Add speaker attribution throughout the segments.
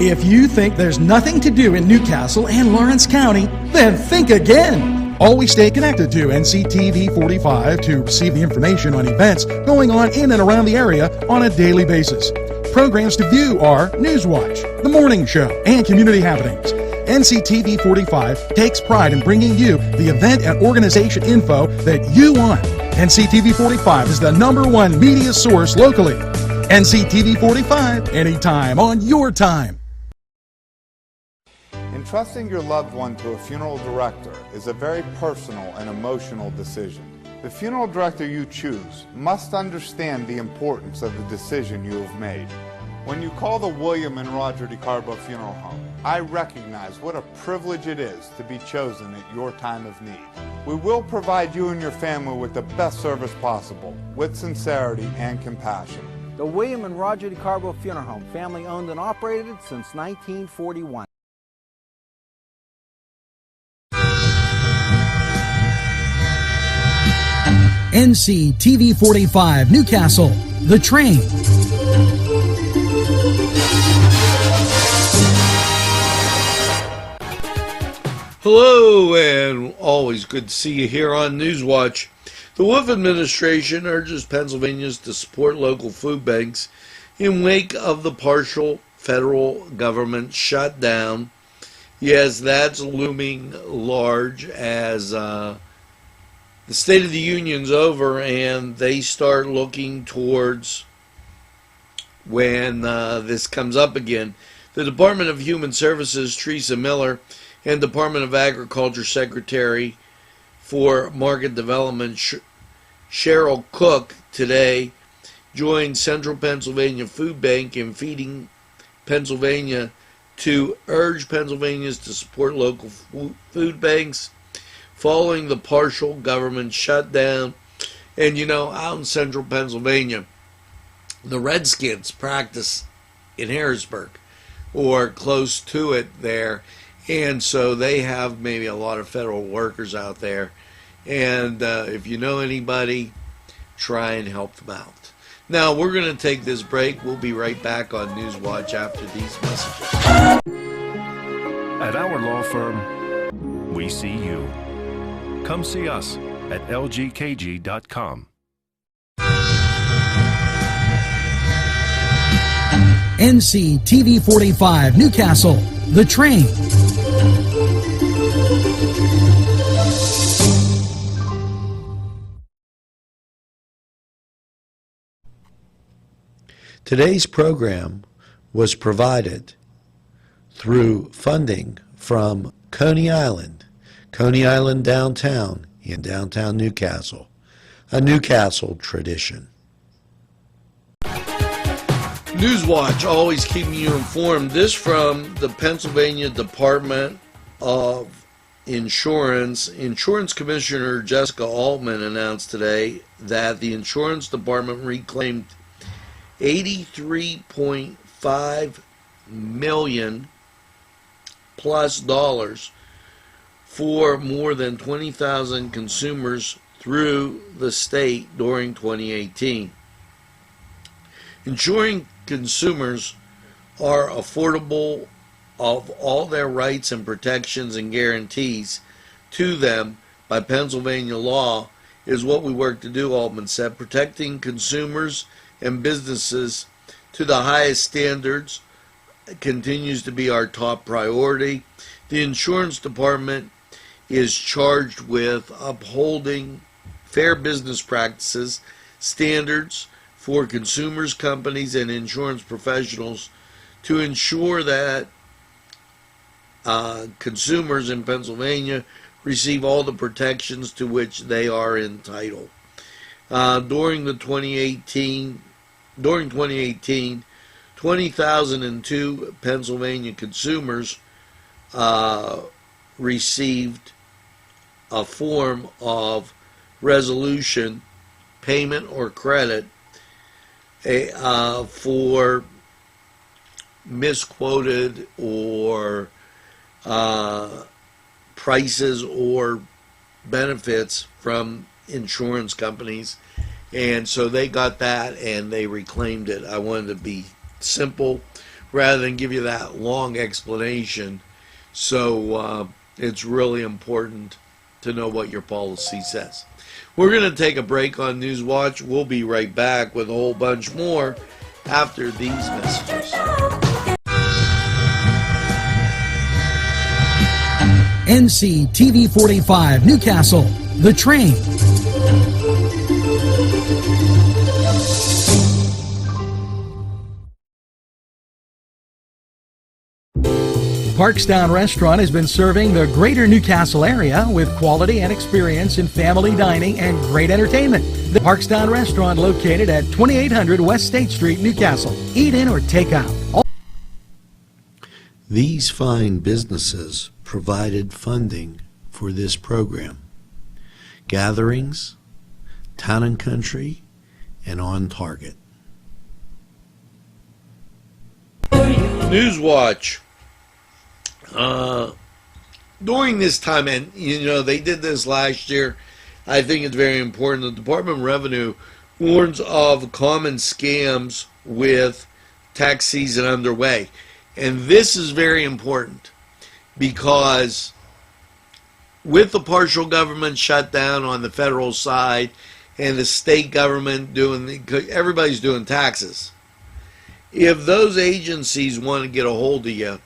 Speaker 1: If you think there's nothing to do in Newcastle and Lawrence County, then think again. Always stay connected to NCTV45 to receive the information on events going on in and around the area on a daily basis. Programs to view are NewsWatch, The Morning Show, and Community Happenings. NCTV45 takes pride in bringing you the event and organization info that you want. NCTV45 is the #1 media source locally. NCTV45, anytime on your time.
Speaker 2: Entrusting your loved one to a funeral director is a very personal and emotional decision. The funeral director you choose must understand the importance of the decision you have made. When you call the William and Roger DeCarbo Funeral Home, I recognize what a privilege it is to be chosen at your time of need. We will provide you and your family with the best service possible, with sincerity and compassion.
Speaker 3: The William and Roger DeCarbo Funeral Home, family owned and operated since 1941.
Speaker 1: NCTV45 Newcastle, The Train.
Speaker 4: Hello, and always good to see you here on NewsWatch. The Wolf administration urges Pennsylvanians to support local food banks in wake of the partial federal government shutdown. Yes, that's looming large as the State of the Union's over and they start looking towards when this comes up again. The Department of Human Services, Teresa Miller, and Department of Agriculture Secretary for Market Development, Cheryl Cook, today joined Central Pennsylvania Food Bank in Feeding Pennsylvania to urge Pennsylvanians to support local food banks following the partial government shutdown. And you know, out in central Pennsylvania, the Redskins practice in Harrisburg or close to it there, and so they have maybe a lot of federal workers out there, and if you know anybody, try and help them out. Now we're going to take this break. We'll be right back on NewsWatch after these messages.
Speaker 5: At our law firm, we see you. Come see us at lgkg.com.
Speaker 1: NCTV45 Newcastle, The Train.
Speaker 4: Today's program was provided through funding from Coney Island downtown in downtown Newcastle, a Newcastle tradition. NewsWatch, always keeping you informed. This from the Pennsylvania Department of Insurance. Insurance Commissioner Jessica Altman announced today that the Insurance Department reclaimed $83.5 million plus dollars for more than 20,000 consumers through the state during 2018. Ensuring consumers are affordable of all their rights and protections and guarantees to them by Pennsylvania law is what we work to do, Altman said. Protecting consumers and businesses to the highest standards continues to be our top priority. The insurance department is charged with upholding fair business practices, standards for consumers, companies, and insurance professionals to ensure that consumers in Pennsylvania receive all the protections to which they are entitled. During 2018, 20,002 Pennsylvania consumers received a form of resolution, payment, or credit for misquoted or prices or benefits from insurance companies. And so they got that and they reclaimed it. I wanted to be simple rather than give you that long explanation. So it's really important to know what your policy says. We're going to take a break on NewsWatch. We'll be right back with a whole bunch more after these messages.
Speaker 1: NCTV45 Newcastle, The Train. Parkstown Restaurant has been serving the greater Newcastle area with quality and experience in family dining and great entertainment. The Parkstown Restaurant, located at 2800 West State Street, Newcastle. Eat in or take out.
Speaker 4: These fine businesses provided funding for this program. Gatherings, Town and Country, and On Target. NewsWatch. During this time, and they did this last year, I think it's very important. The Department of Revenue warns of common scams with tax season underway. And this is very important because with the partial government shutdown on the federal side and the state government everybody's doing taxes. If those agencies want to get a hold of you,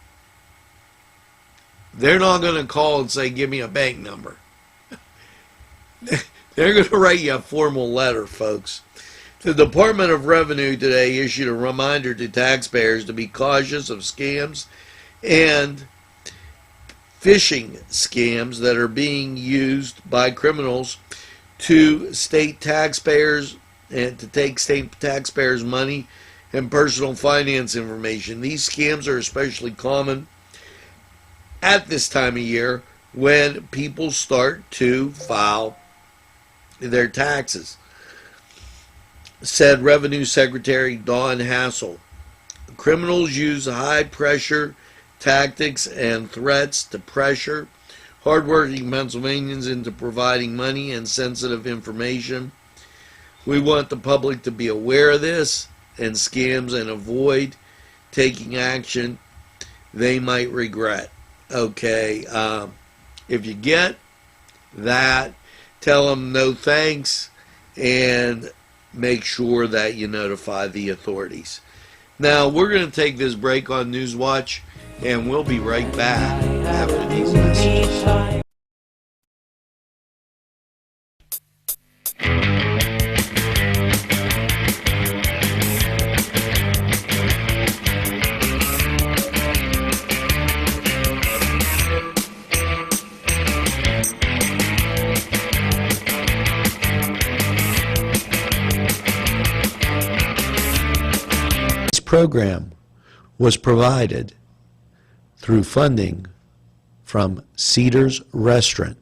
Speaker 4: they're not going to call and say, give me a bank number. They're going to write you a formal letter, folks. The Department of Revenue today issued a reminder to taxpayers to be cautious of scams and phishing scams that are being used by criminals to state taxpayers and to take state taxpayers' money and personal finance information. These scams are especially common at this time of year when people start to file their taxes, said Revenue Secretary Dawn Hassel. Criminals use high-pressure tactics and threats to pressure hardworking Pennsylvanians into providing money and sensitive information. We want the public to be aware of this and scams and avoid taking action they might regret. Okay, if you get that, tell them no thanks and make sure that you notify the authorities. Now, we're going to take this break on NewsWatch, and we'll be right back after these messages. Program was provided through funding from Cedars Restaurant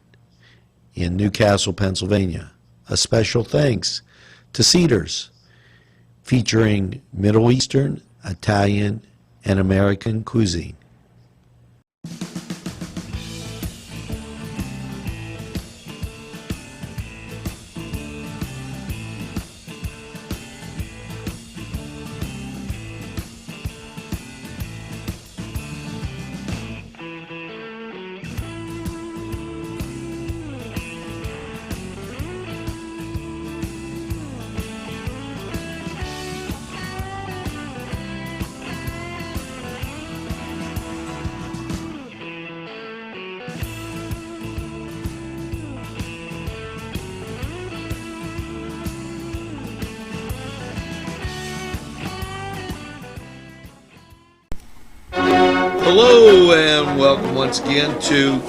Speaker 4: in Newcastle, Pennsylvania. A special thanks to Cedars, featuring Middle Eastern, Italian, and American cuisine. Hello and welcome once again to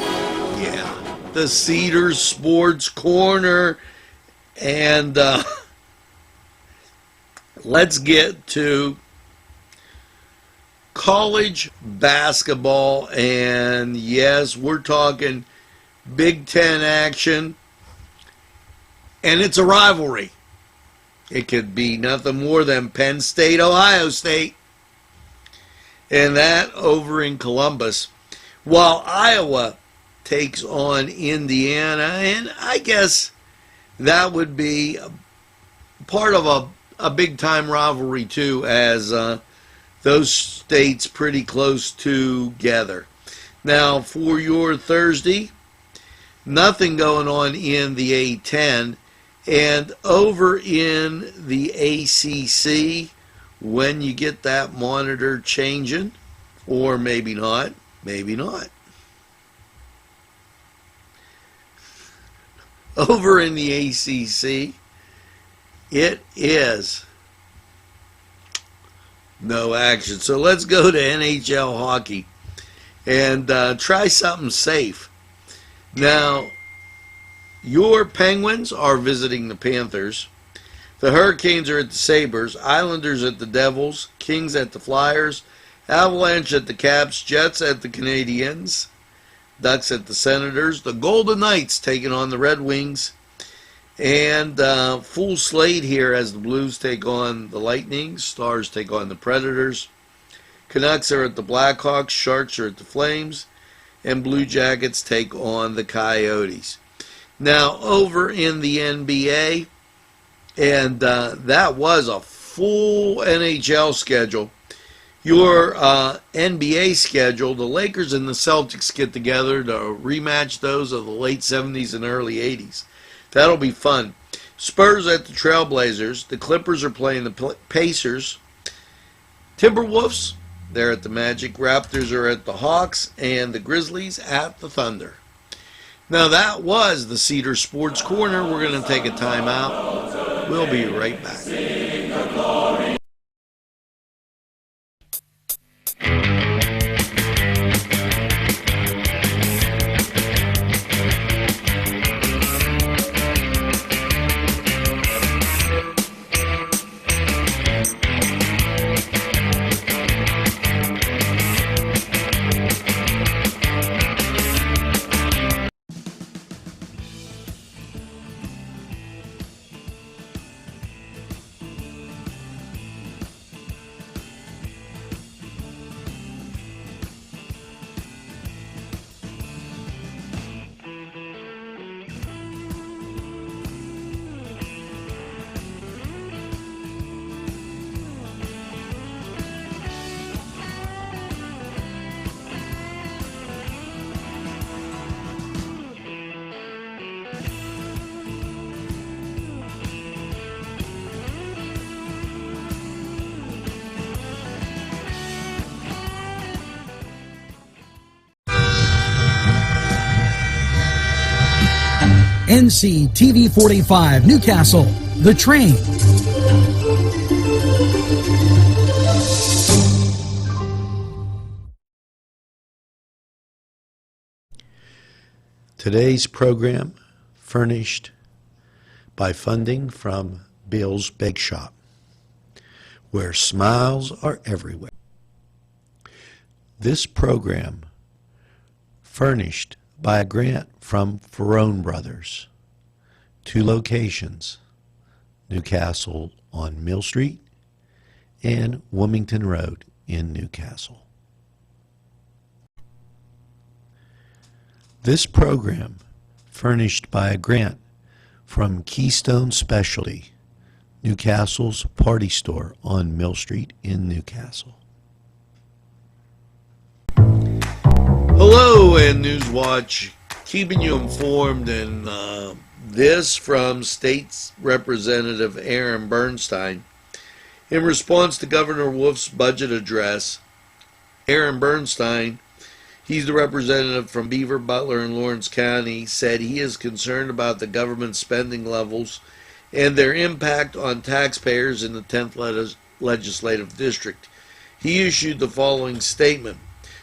Speaker 4: the Cedars Sports Corner, and let's get to college basketball. And yes, we're talking Big Ten action, and it's a rivalry. It could be nothing more than Penn State, Ohio State. And that over in Columbus, while Iowa takes on Indiana, and I guess that would be part of a big-time rivalry too, as Those states pretty close together. Now, for your Thursday, nothing going on in the A10. And over in the ACC, when you get that monitor changing, or maybe not, maybe not. Over in the ACC, it is no action. So let's go to NHL hockey and try something safe. Now, your Penguins are visiting the Panthers. The Hurricanes are at the Sabres. Islanders at the Devils. Kings at the Flyers. Avalanche at the Caps. Jets at the Canadiens. Ducks at the Senators. The Golden Knights taking on the Red Wings. And full slate here as the Blues take on the Lightning. Stars take on the Predators. Canucks are at the Blackhawks. Sharks are at the Flames. And Blue Jackets take on the Coyotes. Now, over in the NBA, and that was a full NHL schedule. Your NBA schedule, the Lakers and the Celtics get together to rematch those of the late 70s and early 80s. That'll be fun. Spurs at the Trailblazers. The Clippers are playing the Pacers. Timberwolves, they're at the Magic. Raptors are at the Hawks. And the Grizzlies at the Thunder. Now that was the Cedar Sports Corner. We're going to take a timeout. We'll be right back.
Speaker 1: NCTV45 Newcastle, The Train.
Speaker 4: Today's program furnished by funding from Bill's Bake Shop, where smiles are everywhere. This program furnished by a grant from Ferrone Brothers, 2 locations, Newcastle on Mill Street and Wilmington Road in Newcastle. This program furnished by a grant from Keystone Specialty, Newcastle's party store on Mill Street in Newcastle. Hello, and NewsWatch, keeping you informed, and this from State Representative Aaron Bernstein. In response to Governor Wolf's budget address, Aaron Bernstein, he's the representative from Beaver, Butler, and Lawrence County, said he is concerned about the government spending levels and their impact on taxpayers in the 10th Legislative District. He issued the following statement.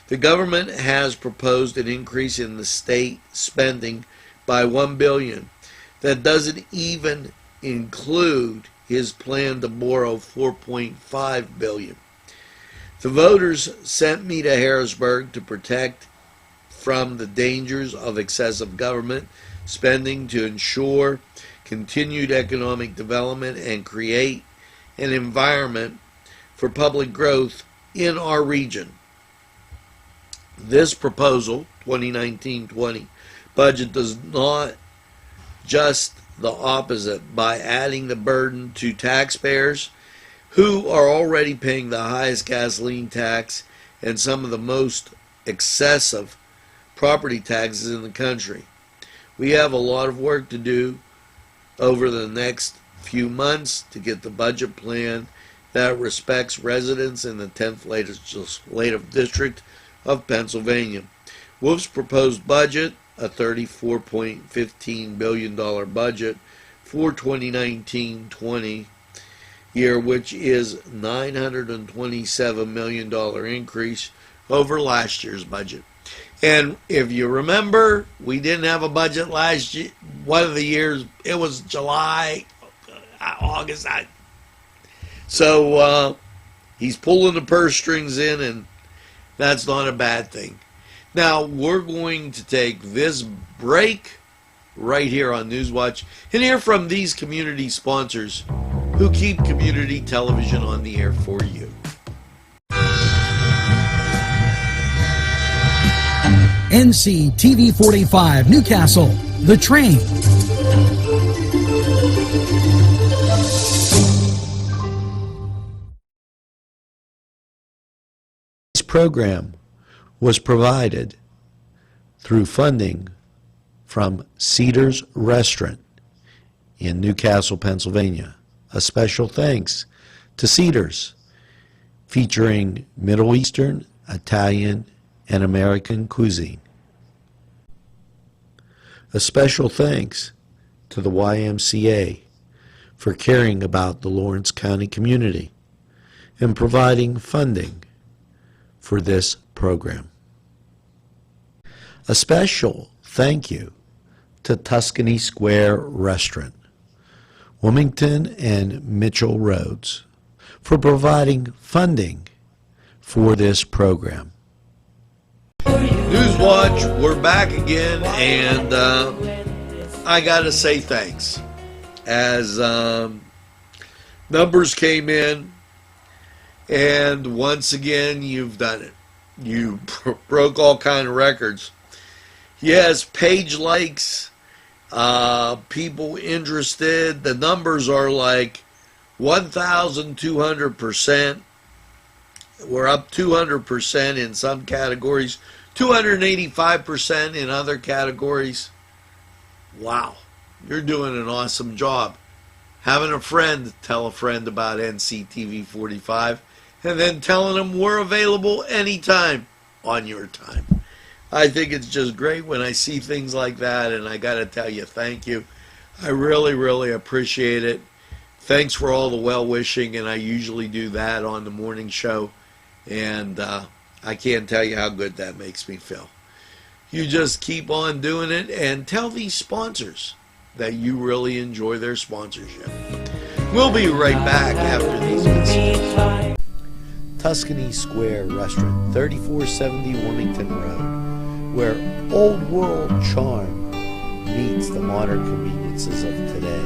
Speaker 4: The government has proposed an increase in the state spending by $1 billion. That doesn't even include his plan to borrow $4.5 billion. The voters sent me to Harrisburg to protect from the dangers of excessive government spending to ensure continued economic development and create an environment for public growth in our region. This proposal, 2019-20 budget, does not just the opposite by adding the burden to taxpayers who are already paying the highest gasoline tax and some of the most excessive property taxes in the country. We have a lot of work to do over the next few months to get the budget plan that respects residents in the 10th legislative district of Pennsylvania. Wolf's proposed budget, a $34.15 billion budget for 2019-20 year, which is $927 million increase over last year's budget. And if you remember, we didn't have a budget last year. One of the years, it was July, August. So he's pulling the purse strings in, and that's not a bad thing. Now, we're going to take this break right here on NewsWatch and hear from these community sponsors who keep community television on the air for you.
Speaker 1: NCTV45 Newcastle, The Train.
Speaker 4: This program was provided through funding from Cedars Restaurant in Newcastle, Pennsylvania. A special thanks to Cedars, featuring Middle Eastern, Italian, and American cuisine. A special thanks to the YMCA for caring about the Lawrence County community and providing funding for this program. A special thank you to Tuscany Square Restaurant, Wilmington and Mitchell Roads, for providing funding for this program. NewsWatch, we're back again, and I gotta say thanks. As numbers came in, and once again, you've done it. You broke all kind of records. Yes, page likes, people interested. The numbers are like 1,200%. We're up 200% in some categories, 285% in other categories. Wow, you're doing an awesome job. Having a friend tell a friend about NCTV45 and then telling them we're available anytime on your time. I think it's just great when I see things like that, and I got to tell you, thank you. I really, really appreciate it. Thanks for all the well-wishing, and I usually do that on the morning show. And I can't tell you how good that makes me feel. You just keep on doing it and tell these sponsors that you really enjoy their sponsorship. We'll be right back after these messages. Tuscany Square Restaurant, 3470 Wilmington Road, where old world charm meets the modern conveniences of today.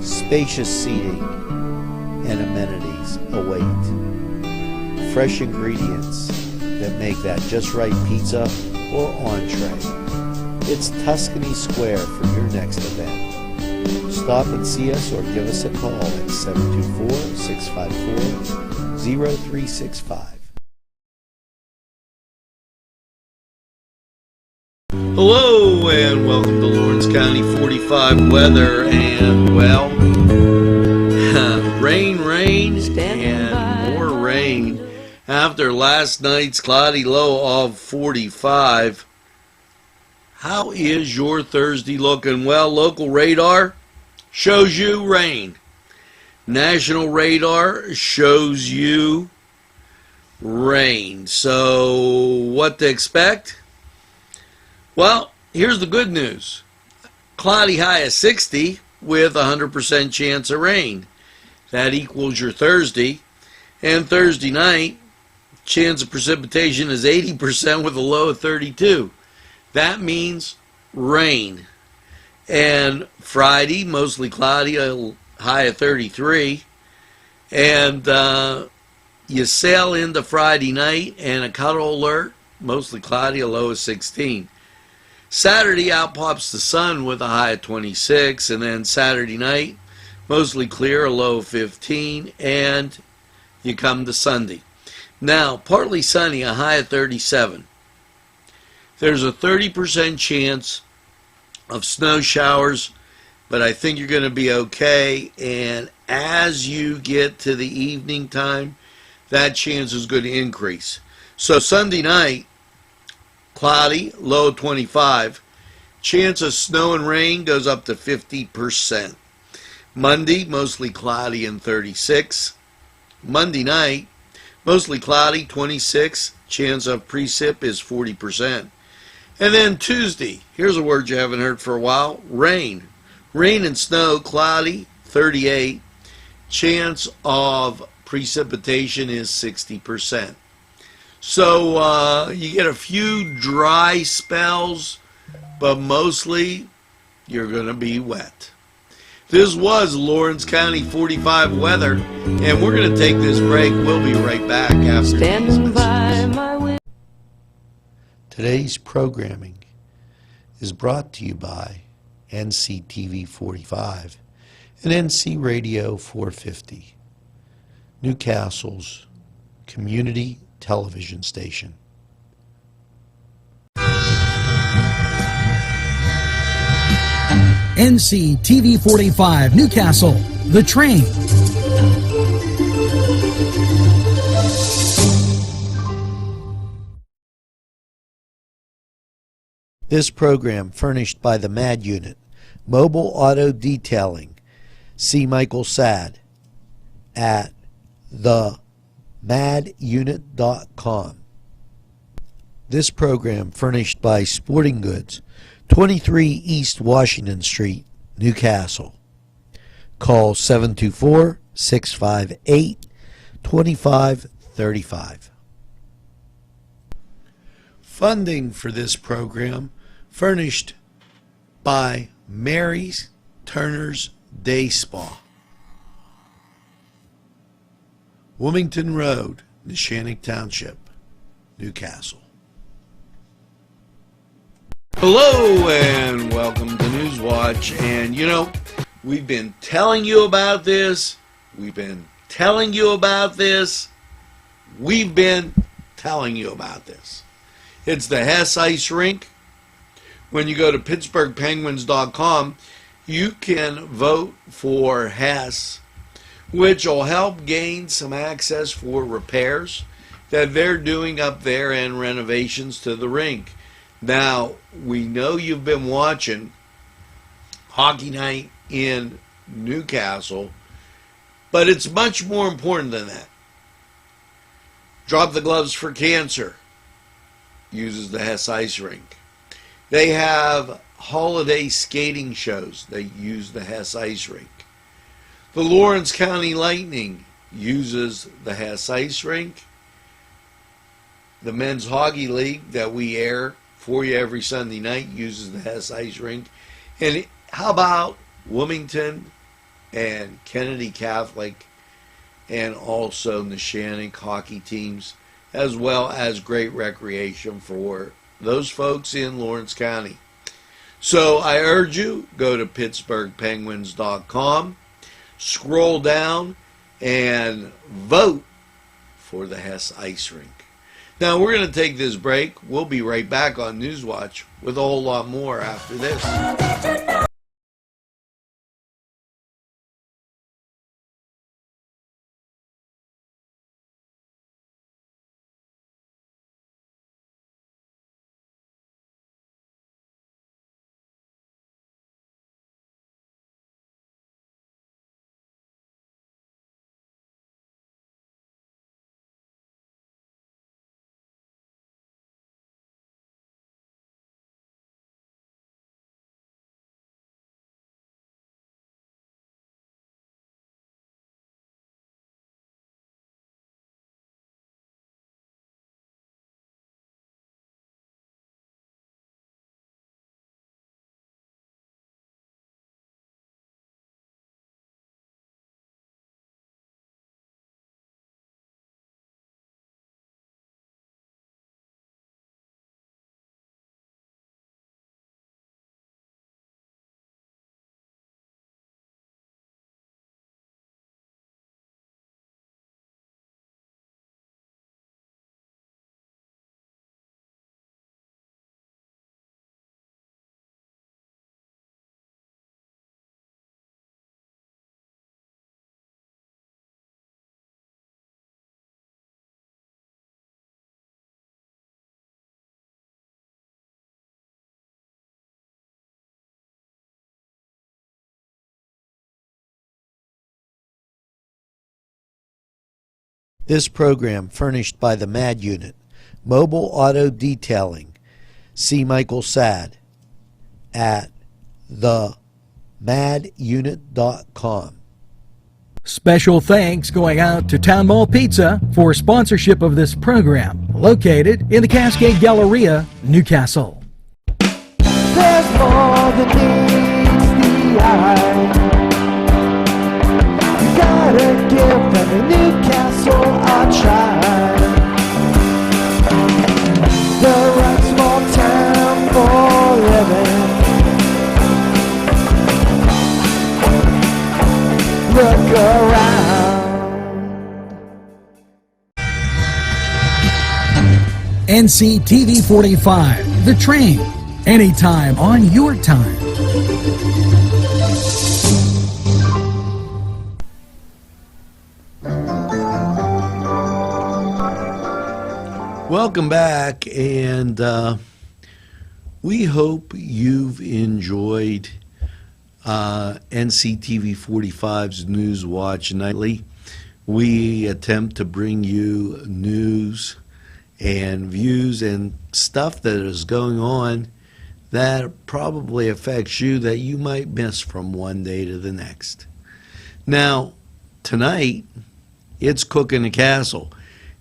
Speaker 4: Spacious seating and amenities await. Fresh ingredients that make that just right pizza or entree. It's Tuscany Square for your next event. Stop and see us or give us a call at 724-654-0365. Hello and welcome to Lawrence County 45 weather, and well, rain, and more rain. After last night's cloudy low of 45, how is your Thursday looking? Well, local radar shows you rain. National radar shows you rain. So, what to expect? Well, here's the good news. Cloudy high of 60 with 100% chance of rain. That equals your Thursday. And Thursday night, chance of precipitation is 80% with a low of 32. That means rain. And Friday, mostly cloudy, a high of 33. And you sail into Friday night and a cuddle alert, mostly cloudy, a low of 16. Saturday, out pops the sun with a high of 26. And then Saturday night, mostly clear, a low of 15, and you come to Sunday. Now, partly sunny, a high of 37. There's a 30% chance of snow showers, but I think you're going to be okay. And as you get to the evening time, that chance is going to increase. So Sunday night, cloudy, low of 25. Chance of snow and rain goes up to 50%. Monday, mostly cloudy and 36. Monday night, mostly cloudy, 26. Chance of precip is 40%. And then Tuesday, here's a word you haven't heard for a while, rain. Rain and snow, cloudy, 38. Chance of precipitation is 60%. So you get a few dry spells, but mostly you're going to be wet. This was Lawrence County 45 weather, and we're going to take this break. We'll be right back after these messages. Today's programming is brought to you by NCTV45 and NC Radio 450, Newcastle's community television station.
Speaker 1: NCTV45 Newcastle, The Train.
Speaker 4: This program furnished by the MAD Unit, Mobile Auto Detailing. See Michael Sad at themadyunit.com. This program furnished by Sporting Goods, 23 East Washington Street, Newcastle. Call 724-658-2535. Funding for this program furnished by Mary's Turner's Day Spa, Wilmington Road, Neshannock Township, Newcastle. Hello and welcome to NewsWatch. And you know, we've been telling you about this. We've been telling you about this. We've been telling you about this. It's the Hess Ice Rink. When you go to PittsburghPenguins.com, you can vote for Hess, which will help gain some access for repairs that they're doing up there and renovations to the rink. Now, we know you've been watching Hockey Night in Newcastle, but it's much more important than that. Drop the Gloves for Cancer uses the Hess Ice Rink. They have holiday skating shows that use the Hess Ice Rink. The Lawrence County Lightning uses the Hess Ice Rink. The Men's Hockey League that we air for you every Sunday night uses the Hess Ice Rink. And how about Wilmington and Kennedy Catholic and also Neshannock hockey teams, as well as great recreation for those folks in Lawrence County. So I urge you, go to PittsburghPenguins.com, scroll down, and vote for the Hess Ice Rink. Now, we're going to take this break. We'll be right back on NewsWatch with a whole lot more after this.
Speaker 6: This program furnished by the MAD Unit, Mobile Auto Detailing. See Michael Sad at themadunit.com.
Speaker 1: Special thanks going out to Town Mall Pizza for sponsorship of this program, located in the Cascade Galleria, Newcastle.
Speaker 7: There's more than meets the eye. You gotta give them a Newcastle a try. The right small town for living. Look around.
Speaker 1: NCTV45, The Train, anytime on your time.
Speaker 4: Welcome back, and we hope you've enjoyed NCTV45's NewsWatch Nightly. We attempt to bring you news and views and stuff that is going on that probably affects you that you might miss from one day to the next. Now, tonight, it's Cooking the Castle,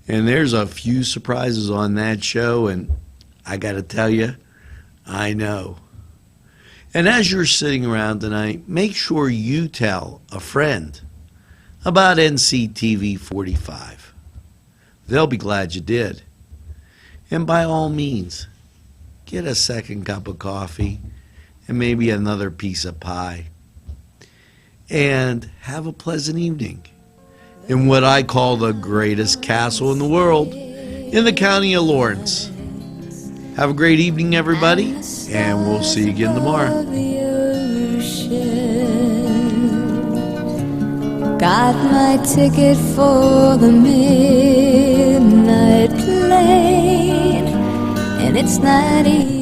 Speaker 4: and there's a few surprises on that show, and I got to tell you, I know. And as you're sitting around tonight, make sure you tell a friend about NCTV45. They'll be glad you did. And by all means, get a second cup of coffee and maybe another piece of pie. And have a pleasant evening in what I call the greatest castle in the world, in the county of Lawrence. Have a great evening, everybody, and we'll see you again tomorrow.
Speaker 8: Got my ticket for the midnight plane, and it's not easy.